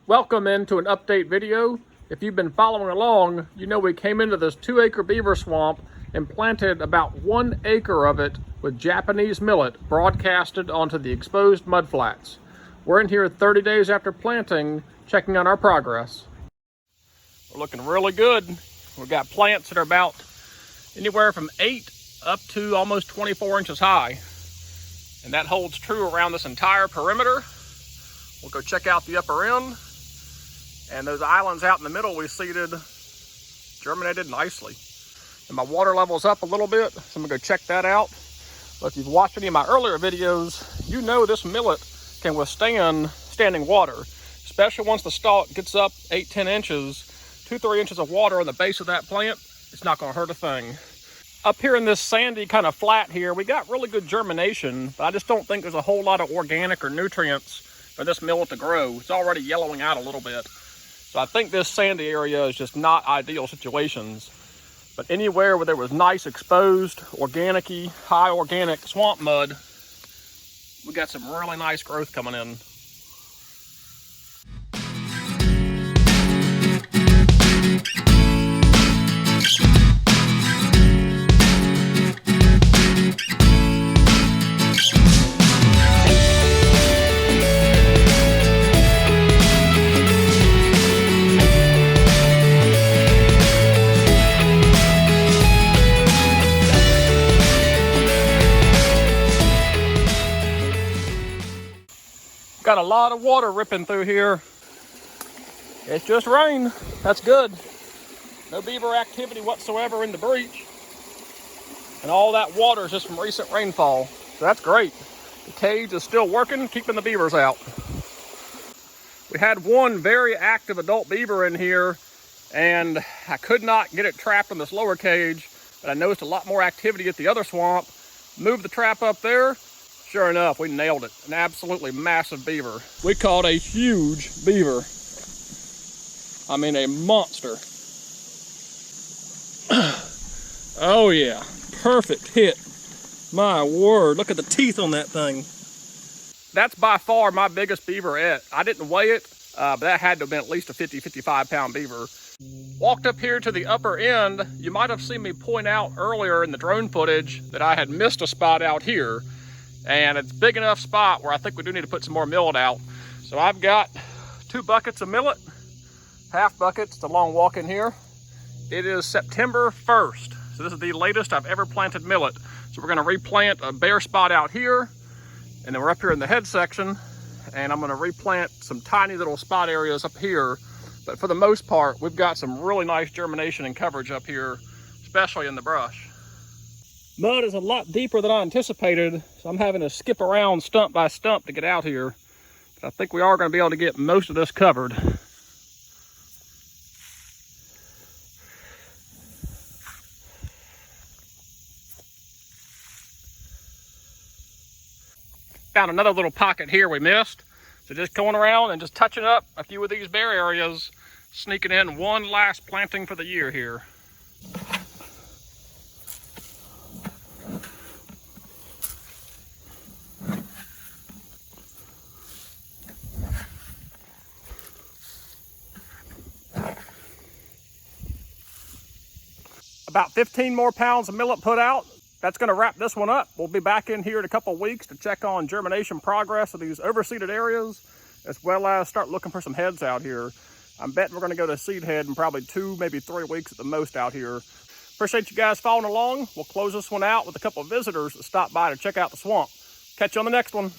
Welcome into an update video. If you've been following along, you know we came into this 2-acre beaver swamp and planted about 1 acre of it with Japanese millet broadcasted onto the exposed mudflats. We're in here 30 days after planting, checking on our progress. We're looking really good. We've got plants that are about anywhere from 8 up to almost 24 inches high. And that holds true around this entire perimeter. We'll go check out the upper end. And those islands out in the middle we seeded germinated nicely. And my water level's up a little bit, so I'm gonna go check that out. But if you've watched any of my earlier videos, you know this millet can withstand standing water, especially once the stalk gets up 8-10 inches, 2-3 inches of water on the base of that plant. It's not gonna hurt a thing. Up here in this sandy kind of flat here, we got really good germination, but I just don't think there's a whole lot of organic or nutrients for this millet to grow. It's already yellowing out a little bit. So I think this sandy area is just not ideal situations. But anywhere where there was nice exposed, organic-y, high organic swamp mud, we got some really nice growth coming in. Got a lot of water ripping through here. It's just rain. That's good. No beaver activity whatsoever in the breach. And all that water is just from recent rainfall. So that's great. The cage is still working, keeping the beavers out. We had one very active adult beaver in here, and I could not get it trapped in this lower cage, but I noticed a lot more activity at the other swamp. Moved the trap up there. Sure enough, we nailed it. An absolutely massive beaver. We caught a huge beaver. I mean, a monster. Oh yeah, perfect hit. My word, look at the teeth on that thing. That's by far my biggest beaver yet. I didn't weigh it, but that had to have been at least a 50-55 pound beaver. Walked up here to the upper end. You might have seen me point out earlier in the drone footage that I had missed a spot out here. And it's a big enough spot where I think we do need to put some more millet out. So I've got 2 buckets of millet, half buckets. It's a long walk in here. It is September 1st. So this is the latest I've ever planted millet. So we're gonna replant a bare spot out here, and then we're up here in the head section, and I'm gonna replant some tiny little spot areas up here. But for the most part, we've got some really nice germination and coverage up here, especially in the brush. Mud is a lot deeper than I anticipated, so I'm having to skip around stump by stump to get out here. But I think we are going to be able to get most of this covered. Found another little pocket here we missed. So just going around and just touching up a few of these bare areas, sneaking in one last planting for the year here. About 15 more pounds of millet put out. That's gonna wrap this one up. We'll be back in here in a couple of weeks to check on germination progress of these overseeded areas, as well as start looking for some heads out here. I'm betting we're gonna go to seed head in probably 2, maybe 3 weeks at the most out here. Appreciate you guys following along. We'll close this one out with a couple of visitors that stopped by to check out the swamp. Catch you on the next one.